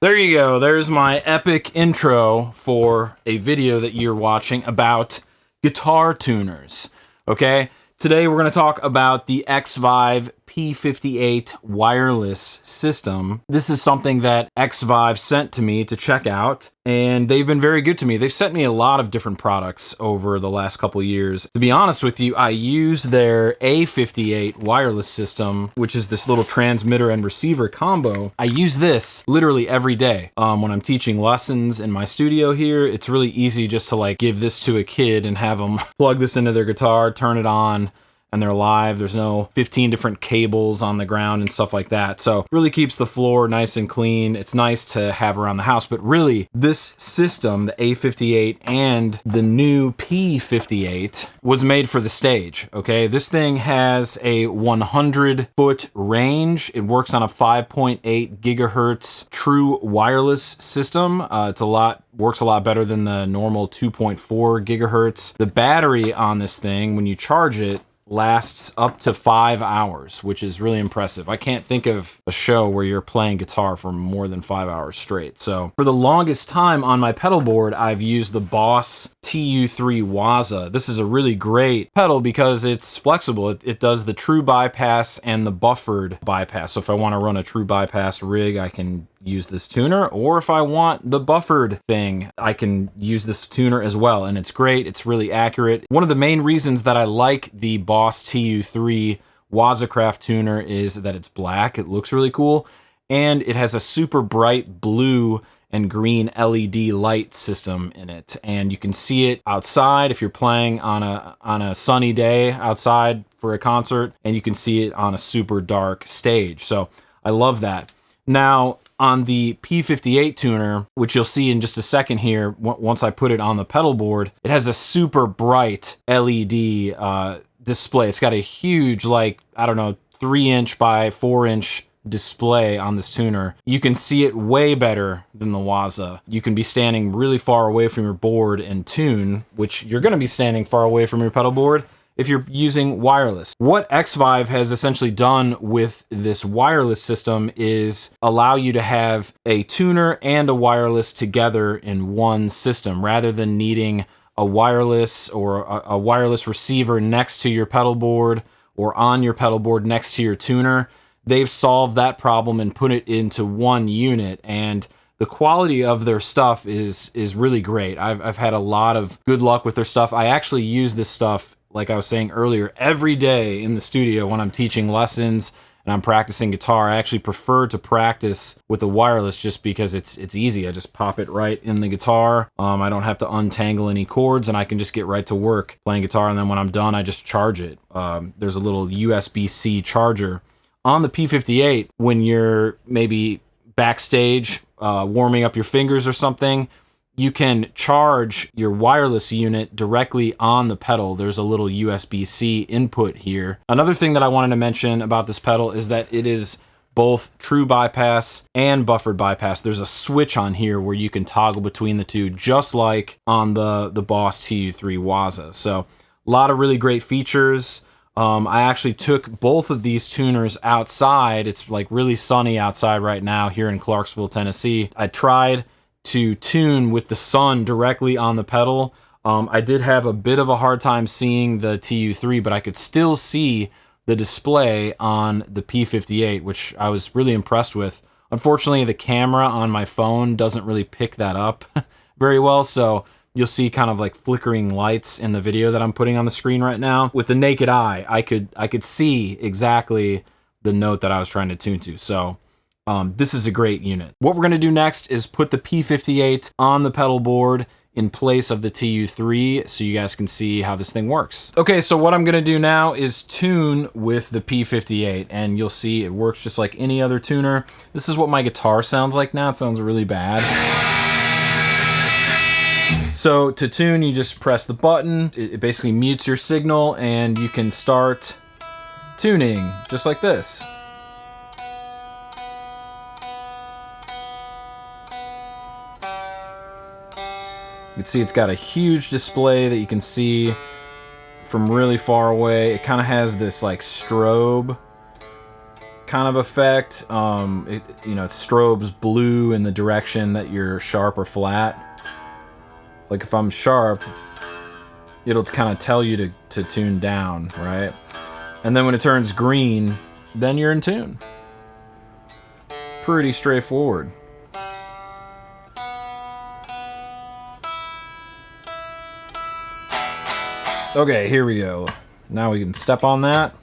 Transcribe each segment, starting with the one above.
There you go. There's my epic intro for a video that you're watching about guitar tuners. Okay? Today we're going to talk about the XVive P58 wireless system. This is something that XVive sent to me to check out, and they've been very good to me. They've sent me a lot of different products over the last couple years. To be honest with you, I use their A58 wireless system, which is this little transmitter and receiver combo. I use this literally every day. When I'm teaching lessons in my studio here, it's really easy just to like give this to a kid and have them plug this into their guitar, turn it on, and they're live. There's no 15 different cables on the ground and stuff like that. So really keeps the floor nice and clean. It's nice to have around the house, but really this system, the A58 and the new P58, was made for the stage, okay? This thing has a 100-foot range. It works on a 5.8 gigahertz true wireless system. Works a lot better than the normal 2.4 gigahertz. The battery on this thing, when you charge it, lasts up to 5 hours, which is really impressive. I can't think of a show where you're playing guitar for more than 5 hours straight. So for the longest time on my pedal board, I've used the Boss TU-3W Waza. This is a really great pedal because it's flexible. It does the true bypass and the buffered bypass. So if I want to run a true bypass rig, I can use this tuner, or if I want the buffered thing, I can use this tuner as well, and it's great. It's really accurate. One of the main reasons that I like the Boss TU-3W Waza Craft tuner is that it's black. It looks really cool, and it has a super bright blue and green LED light system in it, and you can see it outside if you're playing on a sunny day outside for a concert, and you can see it on a super dark stage. So I love that. Now, on the P58 tuner, which you'll see in just a second here, once I put it on the pedal board, it has a super bright LED display. It's got a huge, like, I don't know, 3-inch by 4-inch display on this tuner. You can see it way better than the Waza. You can be standing really far away from your board and tune, which you're going to be standing far away from your pedal board if you're using wireless. What XVive has essentially done with this wireless system is allow you to have a tuner and a wireless together in one system, rather than needing a wireless or a wireless receiver next to your pedal board or on your pedal board next to your tuner. They've solved that problem and put it into one unit, and the quality of their stuff is really great. I've had a lot of good luck with their stuff. I actually use this stuff, like I was saying earlier, every day in the studio when I'm teaching lessons and I'm practicing guitar. I actually prefer to practice with a wireless just because it's easy. I just pop it right in the guitar. I don't have to untangle any cords, and I can just get right to work playing guitar, and then when I'm done, I just charge it. There's a little USB-C charger. On the P58, when you're maybe backstage warming up your fingers or something, you can charge your wireless unit directly on the pedal. There's a little USB-C input here. Another thing that I wanted to mention about this pedal is that it is both true bypass and buffered bypass. There's a switch on here where you can toggle between the two, just like on the Boss TU-3W Waza. So a lot of really great features. I actually took both of these tuners outside. It's like really sunny outside right now here in Clarksville, Tennessee. I tried to tune with the sun directly on the pedal. I did have a bit of a hard time seeing the TU-3, but I could still see the display on the P58, which I was really impressed with. Unfortunately, the camera on my phone doesn't really pick that up very well, so you'll see kind of like flickering lights in the video that I'm putting on the screen right now. With the naked eye, I could see exactly the note that I was trying to tune to. So this is a great unit. What we're going to do next is put the P58 on the pedal board in place of the TU-3 so you guys can see how this thing works. Okay, so what I'm going to do now is tune with the P58, and you'll see it works just like any other tuner. This is what my guitar sounds like now. It sounds really bad. So to tune, you just press the button. It basically mutes your signal, and you can start tuning just like this. You can see it's got a huge display that you can see from really far away. It kind of has this like strobe kind of effect. It strobes blue in the direction that you're sharp or flat. Like if I'm sharp, it'll kind of tell you to tune down, right? And then when it turns green, then you're in tune. Pretty straightforward. Okay, here we go. Now we can step on that.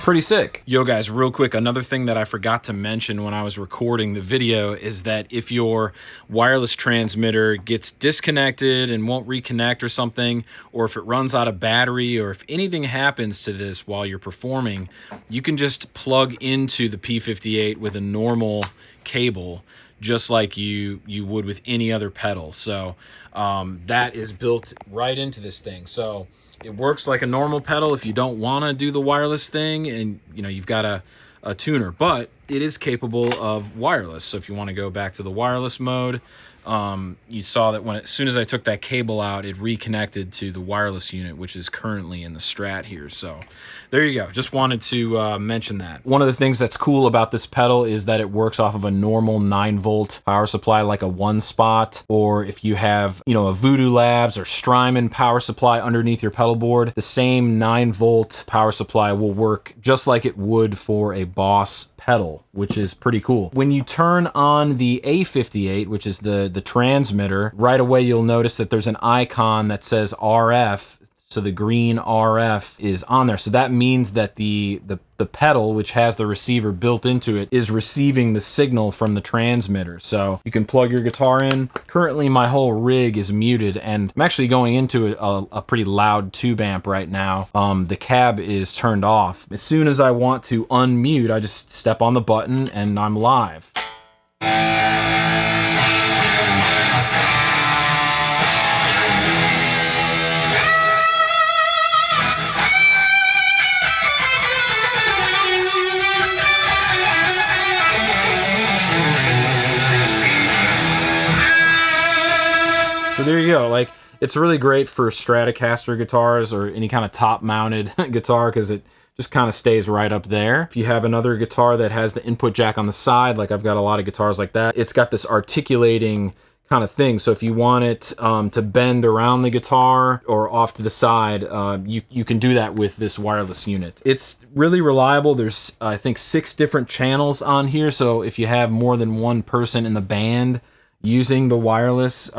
Pretty sick. Yo guys, real quick, another thing that I forgot to mention when I was recording the video is that if your wireless transmitter gets disconnected and won't reconnect or something, or if it runs out of battery, or if anything happens to this while you're performing, you can just plug into the P58 with a normal cable, just like you would with any other pedal. So that is built right into this thing. So it works like a normal pedal if you don't want to do the wireless thing and you've got a tuner, but it is capable of wireless. So if you want to go back to the wireless mode, you saw that as soon as I took that cable out, it reconnected to the wireless unit, which is currently in the Strat here. So there you go. Just wanted to mention that. One of the things that's cool about this pedal is that it works off of a normal 9-volt power supply, like a 1-spot, or if you have, a Voodoo Labs or Strymon power supply underneath your pedal board, the same 9-volt power supply will work just like it would for a Boss pedal, which is pretty cool. When you turn on the A58, which is the transmitter, right away you'll notice that there's an icon that says RF. So the green RF is on there. So that means that the pedal, which has the receiver built into it, is receiving the signal from the transmitter. So you can plug your guitar in. Currently my whole rig is muted, and I'm actually going into a pretty loud tube amp right now. The cab is turned off. As soon as I want to unmute, I just step on the button and I'm live. So there you go. Like, it's really great for Stratocaster guitars or any kind of top-mounted guitar because it just kind of stays right up there. If you have another guitar that has the input jack on the side, like I've got a lot of guitars like that, it's got this articulating kind of thing. So if you want it to bend around the guitar or off to the side, you can do that with this wireless unit. It's really reliable. There's, I think, 6 different channels on here. So if you have more than one person in the band using the wireless,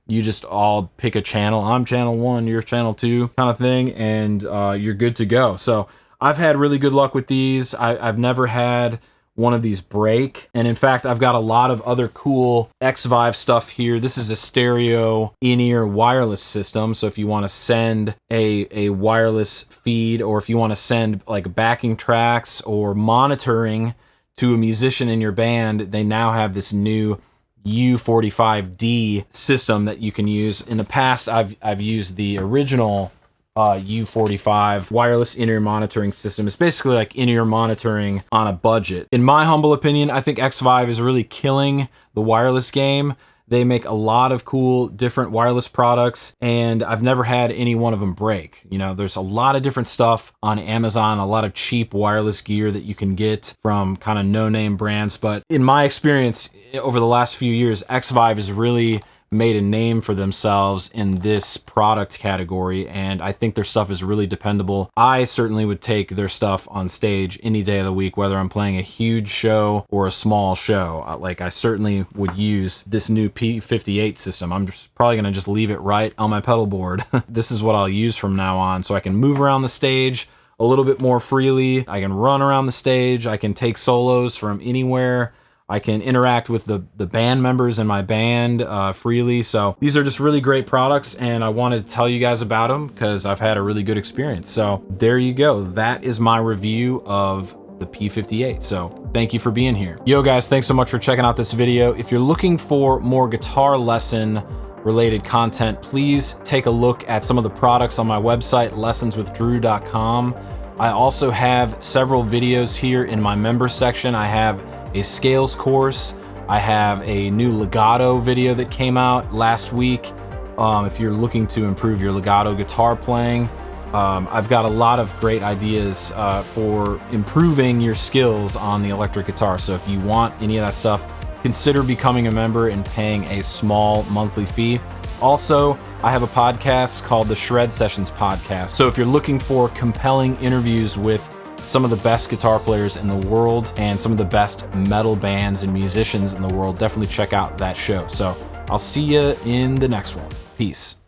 you just all pick a channel. I'm channel 1, you're channel 2 kind of thing, and you're good to go. So I've had really good luck with these. I've never had one of these break. And in fact, I've got a lot of other cool XVive stuff here. This is a stereo in-ear wireless system. So if you want to send a wireless feed, or if you want to send like backing tracks or monitoring to a musician in your band, they now have this new U45D system that you can use. In the past, I've used the original U45 wireless in-ear monitoring system. It's basically like in-ear monitoring on a budget. In my humble opinion, I think XVive is really killing the wireless game. They make a lot of cool different wireless products, and I've never had any one of them break. There's a lot of different stuff on Amazon, a lot of cheap wireless gear that you can get from kind of no-name brands. But in my experience, over the last few years, XVive has really made a name for themselves in this product category, and I think their stuff is really dependable. I certainly would take their stuff on stage any day of the week, whether I'm playing a huge show or a small show. Like, I certainly would use this new P58 system. I'm just probably gonna just leave it right on my pedal board. This is what I'll use from now on, so I can move around the stage a little bit more freely. I can run around the stage. I can take solos from anywhere. I can interact with the band members in my band freely. So these are just really great products, and I wanted to tell you guys about them because I've had a really good experience. So there you go. That is my review of the P58. So thank you for being here. Yo guys, thanks so much for checking out this video. If you're looking for more guitar lesson related content, please take a look at some of the products on my website, lessonswithdrew.com. I also have several videos here in my members section. I have a scales course. I have a new legato video that came out last week. If you're looking to improve your legato guitar playing, I've got a lot of great ideas for improving your skills on the electric guitar. So if you want any of that stuff, consider becoming a member and paying a small monthly fee. Also, I have a podcast called the Shred Sessions Podcast. So if you're looking for compelling interviews with some of the best guitar players in the world and some of the best metal bands and musicians in the world, definitely check out that show. So I'll see you in the next one. Peace.